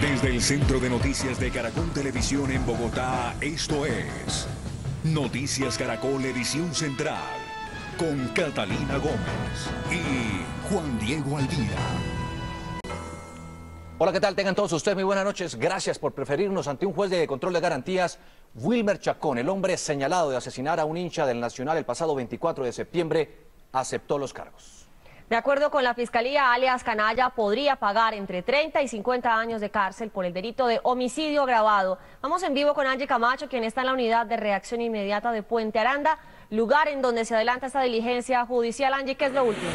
Desde el Centro de Noticias de Caracol Televisión en Bogotá, esto es Noticias Caracol Edición Central, con Catalina Gómez y Juan Diego Alvira. Hola, ¿qué tal? Tengan todos ustedes muy buenas noches. Gracias por preferirnos. Ante un juez de control de garantías, Wilmer Chacón, el hombre señalado de asesinar a un hincha del Nacional el pasado 24 de septiembre, aceptó los cargos. De acuerdo con la Fiscalía, alias Canalla podría pagar entre 30 y 50 años de cárcel por el delito de homicidio agravado. Vamos en vivo con Angie Camacho, quien está en la unidad de reacción inmediata de Puente Aranda, lugar en donde se adelanta esta diligencia judicial. Angie, ¿qué es lo último?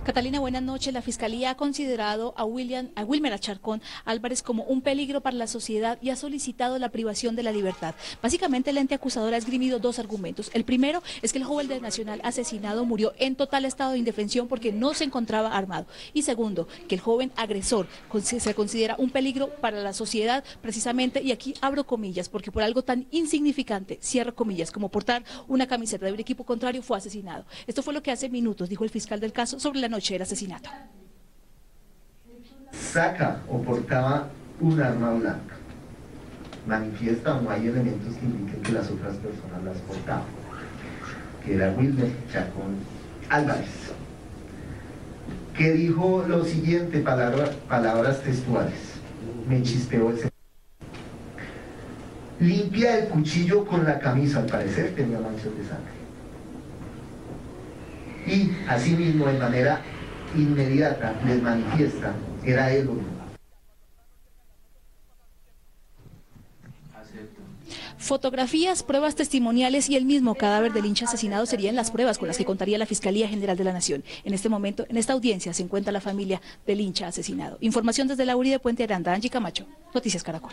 Catalina, buenas noches. La Fiscalía ha considerado a Wilmer Chacón Álvarez como un peligro para la sociedad y ha solicitado la privación de la libertad. Básicamente, el ente acusador ha esgrimido dos argumentos. El primero es que el joven del Nacional asesinado murió en total estado de indefensión porque no se encontraba armado. Y segundo, que el joven agresor se considera un peligro para la sociedad precisamente, y aquí abro comillas, porque por algo tan insignificante, cierro comillas, como portar una camiseta de un equipo contrario, fue asesinado. Esto fue lo que hace minutos dijo el fiscal del caso sobre la noche del asesinato. Saca o portaba un arma blanca. Manifiesta o no hay elementos que indiquen que las otras personas las portaban, que era Wilmer Chacón Álvarez, que dijo lo siguiente, palabras textuales: me chispeó el cerebro. Limpia el cuchillo con la camisa, al parecer tenía manchas de sangre. Y asimismo, de manera inmediata, les manifiesta, era él o no. Fotografías, pruebas testimoniales y el mismo cadáver del hincha asesinado serían las pruebas con las que contaría la Fiscalía General de la Nación. En este momento, en esta audiencia, se encuentra la familia del hincha asesinado. Información desde la URI de Puente Aranda. Angie Camacho, Noticias Caracol.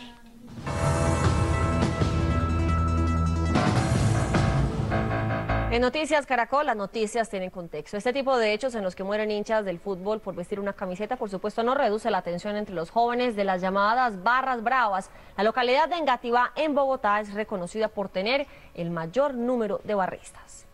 En Noticias Caracol, las noticias tienen contexto. Este tipo de hechos en los que mueren hinchas del fútbol por vestir una camiseta, por supuesto, no reduce la tensión entre los jóvenes de las llamadas barras bravas. La localidad de Engativá, en Bogotá, es reconocida por tener el mayor número de barristas.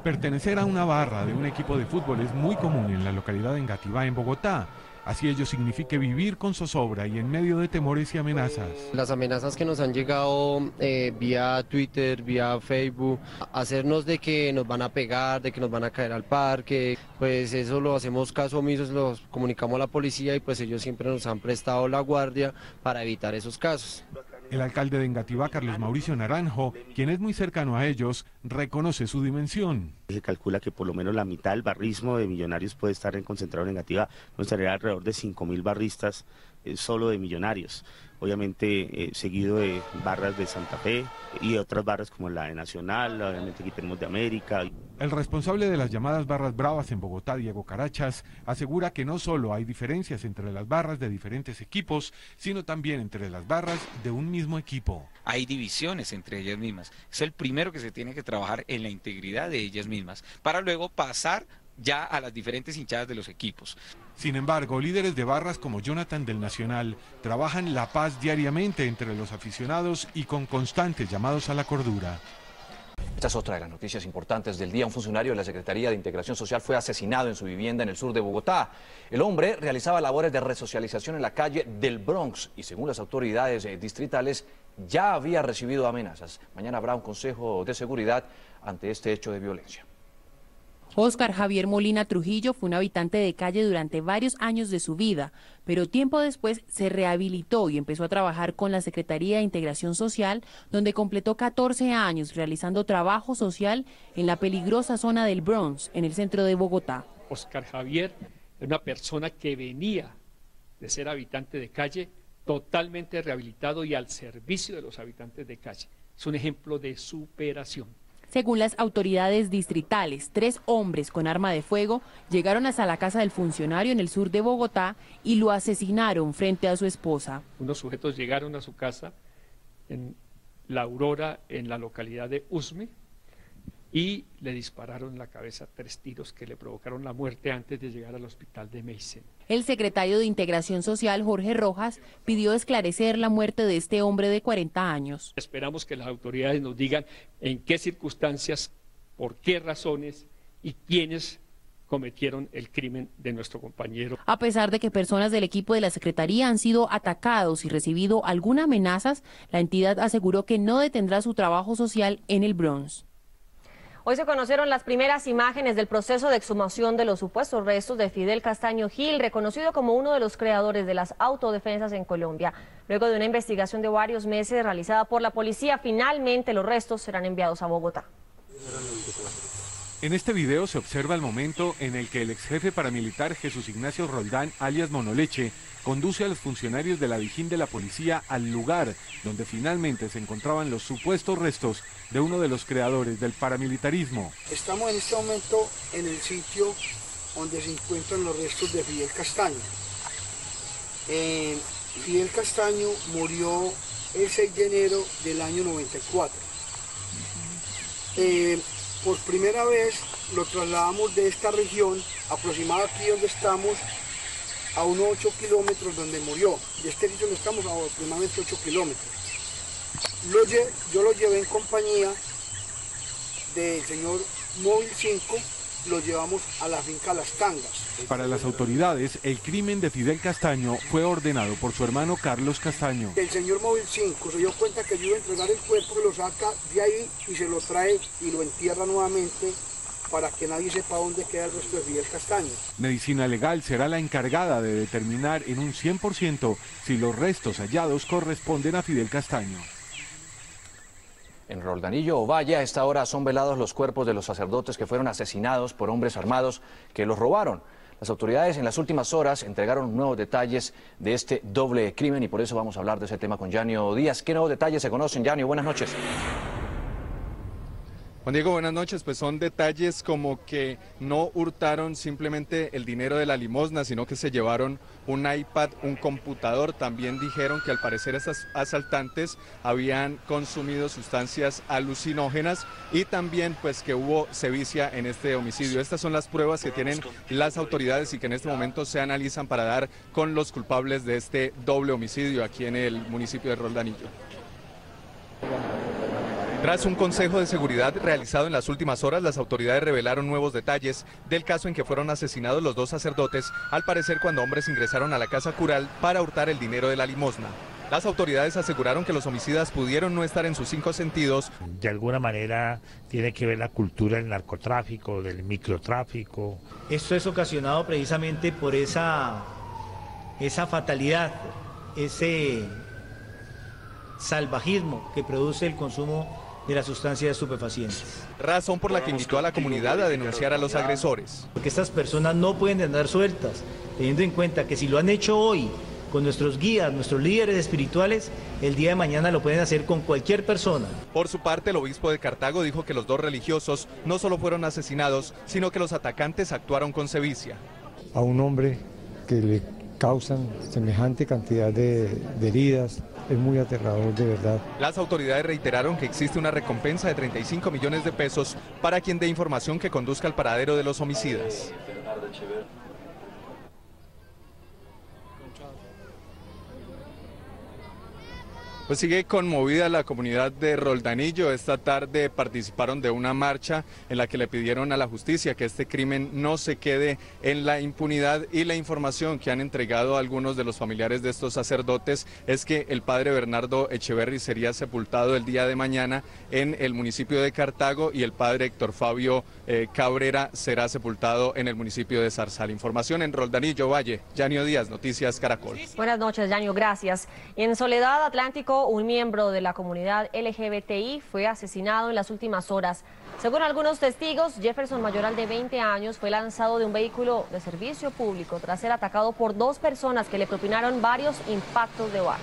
Pertenecer a una barra de un equipo de fútbol es muy común en la localidad de Engativá, en Bogotá. Así ello signifique vivir con zozobra y en medio de temores y amenazas. Las amenazas que nos han llegado vía Twitter, vía Facebook, hacernos de que nos van a pegar, de que nos van a caer al parque, pues eso lo hacemos caso omiso, lo comunicamos a la policía y pues ellos siempre nos han prestado la guardia para evitar esos casos. El alcalde de Engativá, Carlos Mauricio Naranjo, quien es muy cercano a ellos, reconoce su dimensión. Se calcula que por lo menos la mitad del barrismo de Millonarios puede estar concentrado en Engativá, puede estar alrededor de 5.000 barristas solo de Millonarios, obviamente seguido de barras de Santa Fe y otras barras como la de Nacional, obviamente aquí tenemos de América. El responsable de las llamadas barras bravas en Bogotá, Diego Carachas, asegura que no solo hay diferencias entre las barras de diferentes equipos, sino también entre las barras de un mismo equipo. Hay divisiones entre ellas mismas. Es el primero que se tiene que trabajar en la integridad de ellas mismas, para luego pasar ya a las diferentes hinchadas de los equipos. Sin embargo, líderes de barras como Jonathan del Nacional trabajan la paz diariamente entre los aficionados y con constantes llamados a la cordura. Esta es otra de las noticias importantes del día. Un funcionario de la Secretaría de Integración Social fue asesinado en su vivienda en el sur de Bogotá. El hombre realizaba labores de resocialización en la calle del Bronx y, según las autoridades distritales, ya había recibido amenazas. Mañana habrá un consejo de seguridad ante este hecho de violencia. Óscar Javier Molina Trujillo fue un habitante de calle durante varios años de su vida, pero tiempo después se rehabilitó y empezó a trabajar con la Secretaría de Integración Social, donde completó 14 años realizando trabajo social en la peligrosa zona del Bronx, en el centro de Bogotá. Óscar Javier es una persona que venía de ser habitante de calle, totalmente rehabilitado y al servicio de los habitantes de calle. Es un ejemplo de superación. Según las autoridades distritales, 3 hombres con arma de fuego llegaron hasta la casa del funcionario en el sur de Bogotá y lo asesinaron frente a su esposa. Unos sujetos llegaron a su casa en La Aurora, en la localidad de Usme, y le dispararon en la cabeza 3 tiros que le provocaron la muerte antes de llegar al hospital de Meisen. El secretario de Integración Social, Jorge Rojas, pidió esclarecer la muerte de este hombre de 40 años. Esperamos que las autoridades nos digan en qué circunstancias, por qué razones y quiénes cometieron el crimen de nuestro compañero. A pesar de que personas del equipo de la Secretaría han sido atacados y recibido algunas amenazas, la entidad aseguró que no detendrá su trabajo social en el Bronx. Hoy se conocieron las primeras imágenes del proceso de exhumación de los supuestos restos de Fidel Castaño Gil, reconocido como uno de los creadores de las autodefensas en Colombia. Luego de una investigación de varios meses realizada por la policía, finalmente los restos serán enviados a Bogotá. En este video se observa el momento en el que el exjefe paramilitar Jesús Ignacio Roldán, alias Monoleche, conduce a los funcionarios de la Dijín de la policía al lugar donde finalmente se encontraban los supuestos restos de uno de los creadores del paramilitarismo. Estamos en este momento en el sitio donde se encuentran los restos de Fidel Castaño. Fidel Castaño murió el 6 de enero del año 94. Por primera vez lo trasladamos de esta región, aproximadamente aquí donde estamos, a unos 8 kilómetros donde murió. De este sitio donde estamos a aproximadamente 8 kilómetros. Yo lo llevé en compañía del señor Móvil 5, lo llevamos a la finca Las Tangas. Para las autoridades, el crimen de Fidel Castaño fue ordenado por su hermano Carlos Castaño. El señor Móvil 5 se dio cuenta que yo iba a entregar el cuerpo, que lo saca de ahí y se lo trae y lo entierra nuevamente para que nadie sepa dónde queda el resto de Fidel Castaño. Medicina Legal será la encargada de determinar en un 100% si los restos hallados corresponden a Fidel Castaño. En Roldanillo, Ovalle, a esta hora son velados los cuerpos de los sacerdotes que fueron asesinados por hombres armados que los robaron. Las autoridades en las últimas horas entregaron nuevos detalles de este doble crimen y por eso vamos a hablar de ese tema con Yanio Díaz. ¿Qué nuevos detalles se conocen, Yanio? Buenas noches. Juan Diego, buenas noches. Pues son detalles como que no hurtaron simplemente el dinero de la limosna, sino que se llevaron un iPad, un computador. También dijeron que al parecer estos asaltantes habían consumido sustancias alucinógenas y también pues que hubo sevicia en este homicidio. Estas son las pruebas que tienen las autoridades y que en este momento se analizan para dar con los culpables de este doble homicidio aquí en el municipio de Roldanillo. Tras un consejo de seguridad realizado en las últimas horas, las autoridades revelaron nuevos detalles del caso en que fueron asesinados los dos sacerdotes, al parecer cuando hombres ingresaron a la casa cural para hurtar el dinero de la limosna. Las autoridades aseguraron que los homicidas pudieron no estar en sus 5 sentidos. De alguna manera tiene que ver la cultura del narcotráfico, del microtráfico. Esto es ocasionado precisamente por esa fatalidad, ese salvajismo que produce el consumo de las sustancias estupefacientes. Razón por la que invitó a la comunidad a denunciar a los agresores. Porque estas personas no pueden andar sueltas, teniendo en cuenta que si lo han hecho hoy con nuestros guías, nuestros líderes espirituales, el día de mañana lo pueden hacer con cualquier persona. Por su parte, el obispo de Cartago dijo que los dos religiosos no solo fueron asesinados, sino que los atacantes actuaron con sevicia. A un hombre que le causan semejante cantidad de heridas, es muy aterrador, de verdad. Las autoridades reiteraron que existe una recompensa de 35 millones de pesos para quien dé información que conduzca al paradero de los homicidas. Pues sigue conmovida la comunidad de Roldanillo. Esta tarde participaron de una marcha en la que le pidieron a la justicia que este crimen no se quede en la impunidad, y la información que han entregado algunos de los familiares de estos sacerdotes es que el padre Bernardo Echeverry sería sepultado el día de mañana en el municipio de Cartago y el padre Héctor Fabio Cabrera será sepultado en el municipio de Zarzal. Información en Roldanillo, Valle. Yanio Díaz, Noticias Caracol. Buenas noches, Yanio, gracias. En Soledad Atlántico, un miembro de la comunidad LGBTI fue asesinado en las últimas horas. Según algunos testigos, Jefferson Mayoral, de 20 años, fue lanzado de un vehículo de servicio público tras ser atacado por 2 personas que le propinaron varios impactos de bala.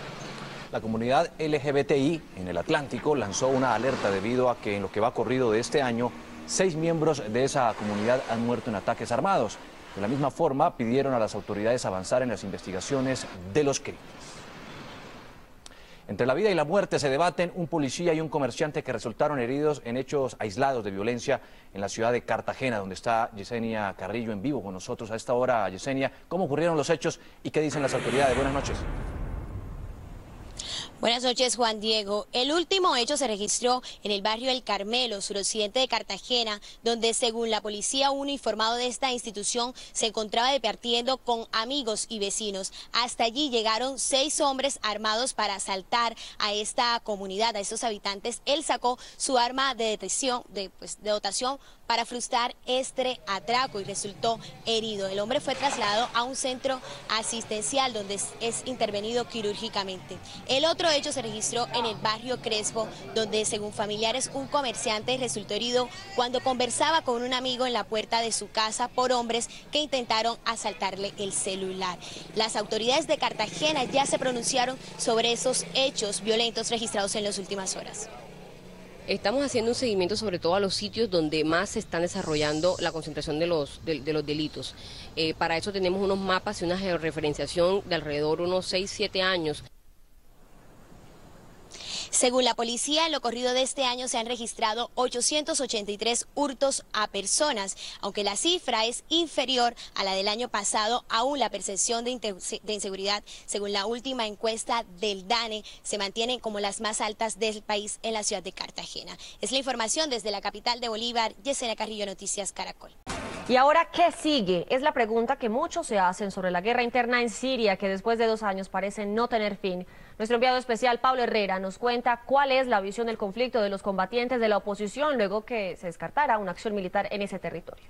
La comunidad LGBTI en el Atlántico lanzó una alerta debido a que en lo que va corrido de este año, 6 miembros de esa comunidad han muerto en ataques armados. De la misma forma, pidieron a las autoridades avanzar en las investigaciones de los crímenes. Entre la vida y la muerte se debaten un policía y un comerciante que resultaron heridos en hechos aislados de violencia en la ciudad de Cartagena, donde está Yesenia Carrillo en vivo con nosotros a esta hora. Yesenia, ¿cómo ocurrieron los hechos y qué dicen las autoridades? Buenas noches. Buenas noches, Juan Diego. El último hecho se registró en el barrio El Carmelo, suroccidente de Cartagena, donde según la policía, uno informado de esta institución se encontraba departiendo con amigos y vecinos. Hasta allí llegaron 6 hombres armados para asaltar a esta comunidad, a estos habitantes. Él sacó su arma de detección, de dotación para frustrar este atraco y resultó herido. El hombre fue trasladado a un centro asistencial donde es intervenido quirúrgicamente. El otro hecho se registró en el barrio Crespo, donde según familiares un comerciante resultó herido cuando conversaba con un amigo en la puerta de su casa por hombres que intentaron asaltarle el celular. Las autoridades de Cartagena ya se pronunciaron sobre esos hechos violentos registrados en las últimas horas. Estamos haciendo un seguimiento sobre todo a los sitios donde más se están desarrollando la concentración de los delitos. Para eso tenemos unos mapas y una georreferenciación de alrededor de unos 6-7 años. Según la policía, en lo corrido de este año se han registrado 883 hurtos a personas. Aunque la cifra es inferior a la del año pasado, aún la percepción de inseguridad, según la última encuesta del DANE, se mantiene como las más altas del país en la ciudad de Cartagena. Es la información desde la capital de Bolívar. Yesenia Carrillo, Noticias Caracol. ¿Y ahora qué sigue? Es la pregunta que muchos se hacen sobre la guerra interna en Siria, que después de 2 años parece no tener fin. Nuestro enviado especial, Pablo Herrera, nos cuenta cuál es la visión del conflicto de los combatientes de la oposición luego que se descartara una acción militar en ese territorio.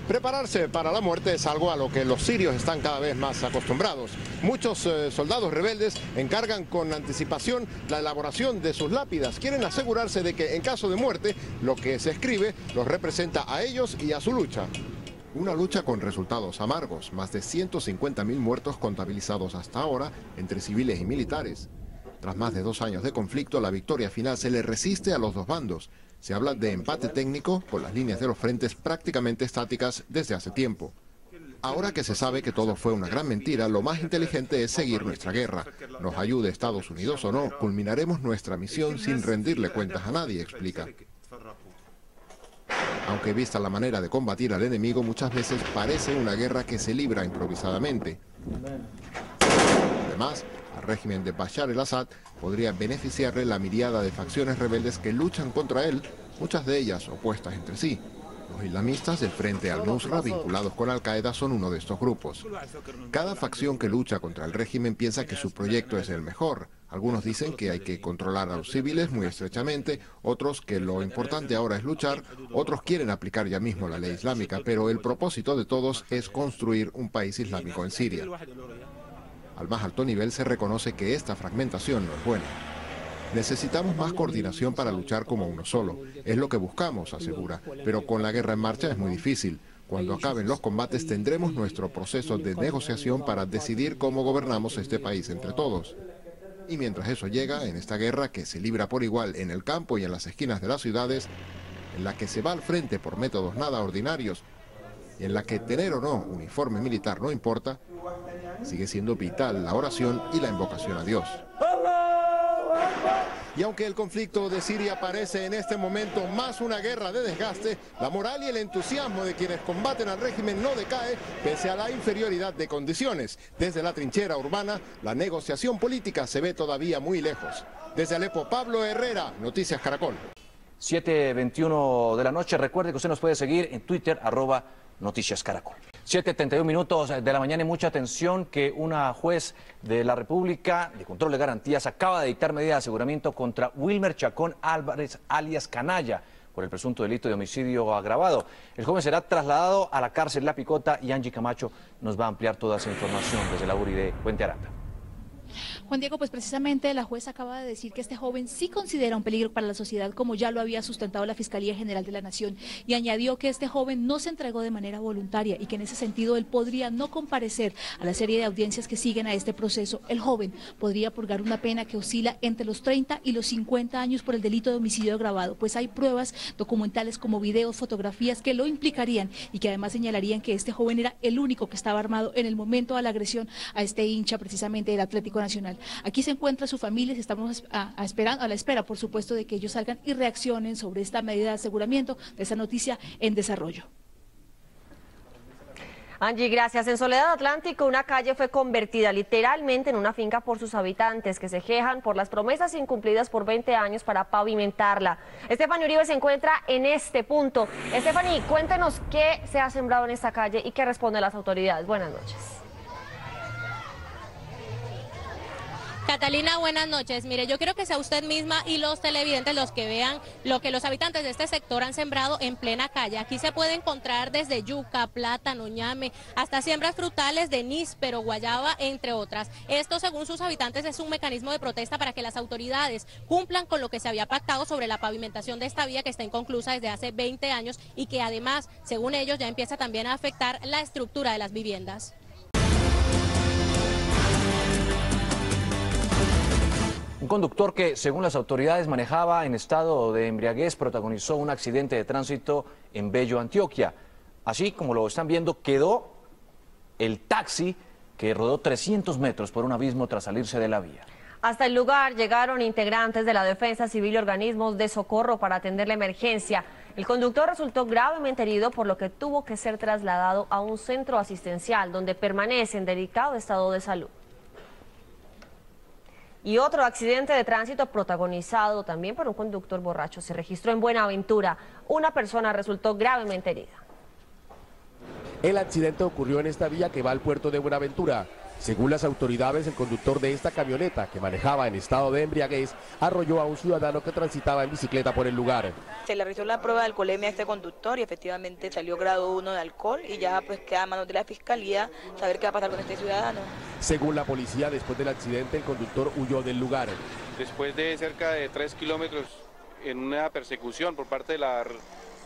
Prepararse para la muerte es algo a lo que los sirios están cada vez más acostumbrados. Muchos soldados rebeldes encargan con anticipación la elaboración de sus lápidas. Quieren asegurarse de que en caso de muerte, lo que se escribe los representa a ellos y a su lucha. Una lucha con resultados amargos, más de 150.000 muertos contabilizados hasta ahora entre civiles y militares. Tras más de 2 años de conflicto, la victoria final se le resiste a los dos bandos. Se habla de empate técnico con las líneas de los frentes prácticamente estáticas desde hace tiempo. Ahora que se sabe que todo fue una gran mentira, lo más inteligente es seguir nuestra guerra. Nos ayude Estados Unidos o no, culminaremos nuestra misión sin rendirle cuentas a nadie, explica. Aunque vista la manera de combatir al enemigo, muchas veces parece una guerra que se libra improvisadamente. Además, al régimen de Bashar el-Assad podría beneficiarle la miriada de facciones rebeldes que luchan contra él, muchas de ellas opuestas entre sí. Los islamistas del Frente al-Nusra, vinculados con Al-Qaeda, son uno de estos grupos. Cada facción que lucha contra el régimen piensa que su proyecto es el mejor. Algunos dicen que hay que controlar a los civiles muy estrechamente, otros que lo importante ahora es luchar, otros quieren aplicar ya mismo la ley islámica, pero el propósito de todos es construir un país islámico en Siria. Al más alto nivel se reconoce que esta fragmentación no es buena. Necesitamos más coordinación para luchar como uno solo. Es lo que buscamos, asegura, pero con la guerra en marcha es muy difícil. Cuando acaben los combates tendremos nuestro proceso de negociación para decidir cómo gobernamos este país entre todos. Y mientras eso llega, en esta guerra que se libra por igual en el campo y en las esquinas de las ciudades, en la que se va al frente por métodos nada ordinarios, y en la que tener o no uniforme militar no importa, sigue siendo vital la oración y la invocación a Dios. Y aunque el conflicto de Siria parece en este momento más una guerra de desgaste, la moral y el entusiasmo de quienes combaten al régimen no decae pese a la inferioridad de condiciones. Desde la trinchera urbana, la negociación política se ve todavía muy lejos. Desde Alepo, Pablo Herrera, Noticias Caracol. 7:21 de la noche. Recuerde que usted nos puede seguir en Twitter, @Noticias Caracol. 7:31 minutos de la mañana y mucha atención que una juez de la República de Control de Garantías acaba de dictar medida de aseguramiento contra Wilmer Chacón Álvarez, alias Canalla, por el presunto delito de homicidio agravado. El joven será trasladado a la cárcel La Picota y Angie Camacho nos va a ampliar toda esa información desde la URI de Puente Aranda. Juan Diego, pues precisamente la jueza acaba de decir que este joven sí considera un peligro para la sociedad, como ya lo había sustentado la Fiscalía General de la Nación, y añadió que este joven no se entregó de manera voluntaria y que en ese sentido él podría no comparecer a la serie de audiencias que siguen a este proceso. El joven podría purgar una pena que oscila entre los 30 y los 50 años por el delito de homicidio agravado, pues hay pruebas documentales como videos, fotografías que lo implicarían y que además señalarían que este joven era el único que estaba armado en el momento de la agresión a este hincha precisamente del Atlético Nacional. Aquí se encuentra su familia, estamos a la espera, por supuesto, de que ellos salgan y reaccionen sobre esta medida de aseguramiento, de esta noticia en desarrollo. Angie, gracias. En Soledad Atlántico, una calle fue convertida literalmente en una finca por sus habitantes que se quejan por las promesas incumplidas por 20 años para pavimentarla. Estefanía Uribe se encuentra en este punto. Estefanía, cuéntenos qué se ha sembrado en esta calle y qué responden las autoridades. Buenas noches. Catalina, buenas noches. Mire, yo quiero que sea usted misma y los televidentes los que vean lo que los habitantes de este sector han sembrado en plena calle. Aquí se puede encontrar desde yuca, plátano, ñame, hasta siembras frutales de níspero, guayaba, entre otras. Esto, según sus habitantes, es un mecanismo de protesta para que las autoridades cumplan con lo que se había pactado sobre la pavimentación de esta vía que está inconclusa desde hace 20 años y que además, según ellos, ya empieza también a afectar la estructura de las viviendas. Un conductor que, según las autoridades, manejaba en estado de embriaguez protagonizó un accidente de tránsito en Bello, Antioquia. Así como lo están viendo, quedó el taxi que rodó 300 metros por un abismo tras salirse de la vía. Hasta el lugar llegaron integrantes de la Defensa Civil y organismos de socorro para atender la emergencia. El conductor resultó gravemente herido, por lo que tuvo que ser trasladado a un centro asistencial donde permanece en delicado estado de salud. Y otro accidente de tránsito protagonizado también por un conductor borracho se registró en Buenaventura. Una persona resultó gravemente herida. El accidente ocurrió en esta vía que va al puerto de Buenaventura. Según las autoridades, el conductor de esta camioneta, que manejaba en estado de embriaguez, arrolló a un ciudadano que transitaba en bicicleta por el lugar. Se le realizó la prueba de alcoholemia a este conductor y efectivamente salió grado 1 de alcohol y ya pues queda a manos de la fiscalía saber qué va a pasar con este ciudadano. Según la policía, después del accidente, el conductor huyó del lugar. Después de cerca de 3 kilómetros en una persecución por parte de la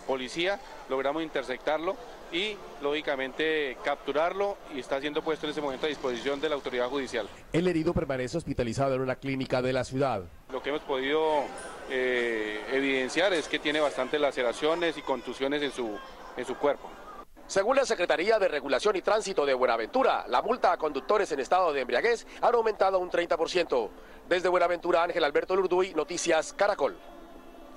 policía, logramos interceptarlo y lógicamente capturarlo y está siendo puesto en ese momento a disposición de la autoridad judicial. El herido permanece hospitalizado en una clínica de la ciudad. Lo que hemos podido evidenciar es que tiene bastantes laceraciones y contusiones en su cuerpo. Según la Secretaría de Regulación y Tránsito de Buenaventura, la multa a conductores en estado de embriaguez ha aumentado un 30%. Desde Buenaventura, Ángel Alberto Lurduy, Noticias Caracol.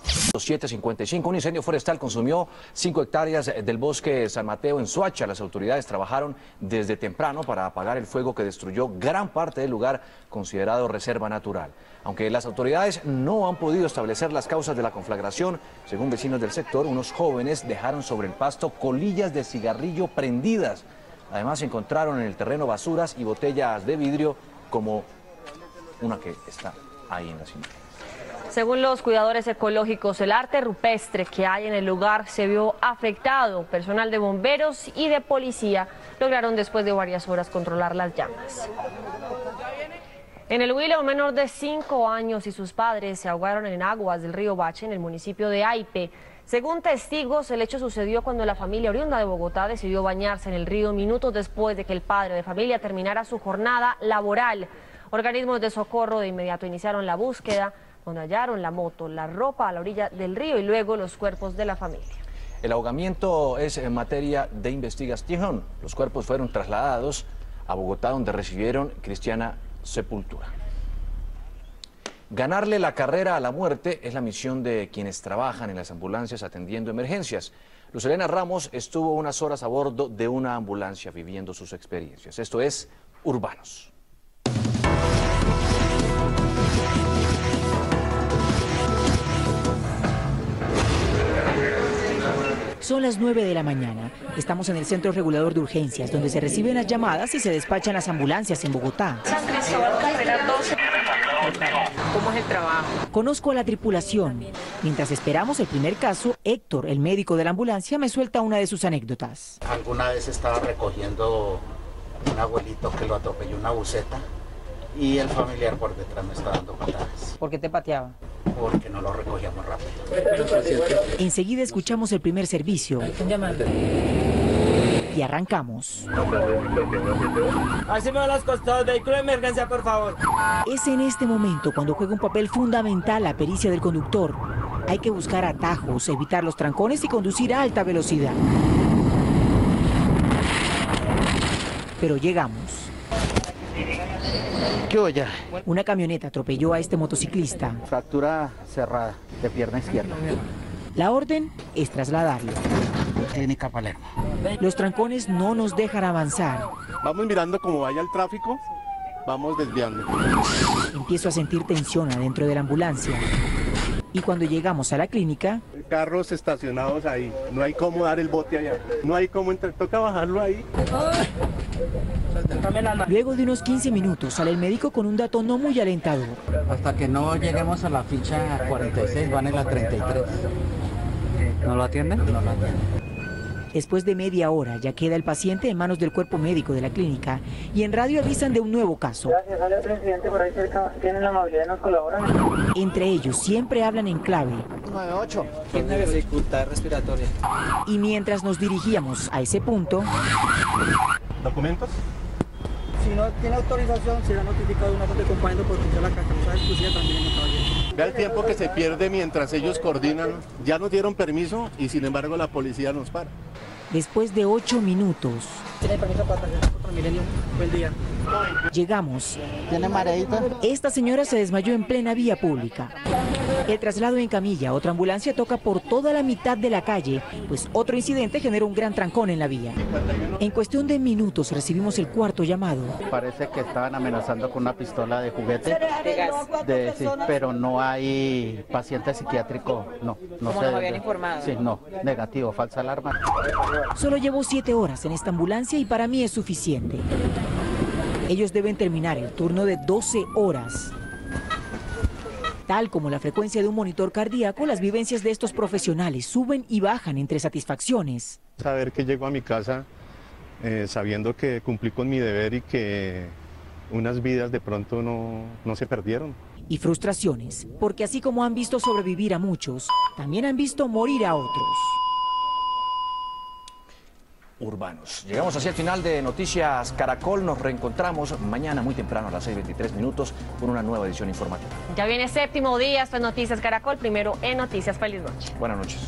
7:55, un incendio forestal consumió 5 hectáreas del bosque San Mateo en Soacha. Las autoridades trabajaron desde temprano para apagar el fuego que destruyó gran parte del lugar considerado reserva natural. Aunque las autoridades no han podido establecer las causas de la conflagración, según vecinos del sector, unos jóvenes dejaron sobre el pasto colillas de cigarrillo prendidas. Además, encontraron en el terreno basuras y botellas de vidrio como una que está ahí en la cinta. Según los cuidadores ecológicos, el arte rupestre que hay en el lugar se vio afectado. Personal de bomberos y de policía lograron después de varias horas controlar las llamas. En el Huila, un menor de 5 años y sus padres se ahogaron en aguas del río Bache en el municipio de Aipe. Según testigos, el hecho sucedió cuando la familia oriunda de Bogotá decidió bañarse en el río minutos después de que el padre de familia terminara su jornada laboral. Organismos de socorro de inmediato iniciaron la búsqueda, donde hallaron la moto, la ropa a la orilla del río y luego los cuerpos de la familia. El ahogamiento es en materia de investigación. Los cuerpos fueron trasladados a Bogotá, donde recibieron cristiana sepultura. Ganarle la carrera a la muerte es la misión de quienes trabajan en las ambulancias atendiendo emergencias. Luz Helena Ramos estuvo unas horas a bordo de una ambulancia viviendo sus experiencias. Esto es Urbanos. Son las 9 de la mañana. Estamos en el Centro Regulador de Urgencias, donde se reciben las llamadas y se despachan las ambulancias en Bogotá. San Cristóbal, carrera 12. ¿Cómo es el trabajo? Conozco a la tripulación. Mientras esperamos el primer caso, Héctor, el médico de la ambulancia, me suelta una de sus anécdotas. Alguna vez estaba recogiendo un abuelito que lo atropelló una buseta y el familiar por detrás me está dando patadas. ¿Por qué te pateaba? Porque no lo recogíamos rápido. Enseguida escuchamos el primer servicio y arrancamos. Hacemos los costados, vehículo de emergencia, por favor. Es en este momento cuando juega un papel fundamental la pericia del conductor. Hay que buscar atajos, evitar los trancones y conducir a alta velocidad. Pero llegamos. ¿Qué olla? Una camioneta atropelló a este motociclista. Fractura cerrada de pierna izquierda. La orden es trasladarlo. Clínica Palermo. Los trancones no nos dejan avanzar. Vamos mirando cómo vaya el tráfico, vamos desviando. Empiezo a sentir tensión adentro de la ambulancia. Y cuando llegamos a la clínica... Carros estacionados ahí, no hay cómo dar el bote allá, no hay cómo entrar, toca bajarlo ahí. Luego de unos 15 minutos sale el médico con un dato no muy alentador. Hasta que no lleguemos a la ficha 46, van en la 33. ¿No lo atienden? No lo atienden. Después de media hora ya queda el paciente en manos del cuerpo médico de la clínica y en radio avisan de un nuevo caso. Gracias, sale otro incidente por ahí cerca. ¿Tienen la amabilidad de nos colaborar? Entre ellos siempre hablan en clave. 98. Tiene dificultad respiratoria. Y mientras nos dirigíamos a ese punto... ¿Documentos? Si no tiene autorización, será notificado una nota de compañero por oficiar la causa exclusiva también, caballero. Vea el tiempo que se pierde mientras ellos coordinan. Ya nos dieron permiso y sin embargo la policía nos para. Después de 8 minutos... ¿Tiene permiso para tarjeta por Transmilenio? Buen día. Llegamos. ¿Tiene mareíta? Esta señora se desmayó en plena vía pública. El traslado en camilla, otra ambulancia toca por toda la mitad de la calle, pues otro incidente generó un gran trancón en la vía. En cuestión de minutos recibimos el cuarto llamado. Parece que estaban amenazando con una pistola de juguete, sí, pero no hay paciente psiquiátrico, no sé. ¿Cómo nos habían informado? Sí, no, negativo, falsa alarma. Solo llevo 7 horas en esta ambulancia y para mí es suficiente. Ellos deben terminar el turno de 12 horas. Tal como la frecuencia de un monitor cardíaco, las vivencias de estos profesionales suben y bajan entre satisfacciones. Saber que llego a mi casa sabiendo que cumplí con mi deber y que unas vidas de pronto no se perdieron. Y frustraciones, porque así como han visto sobrevivir a muchos, también han visto morir a otros. Urbanos. Llegamos así al final de Noticias Caracol. Nos reencontramos mañana muy temprano a las 6:23 con una nueva edición informativa. Ya viene séptimo día, esto es Noticias Caracol, primero en Noticias. Feliz noche. Buenas noches.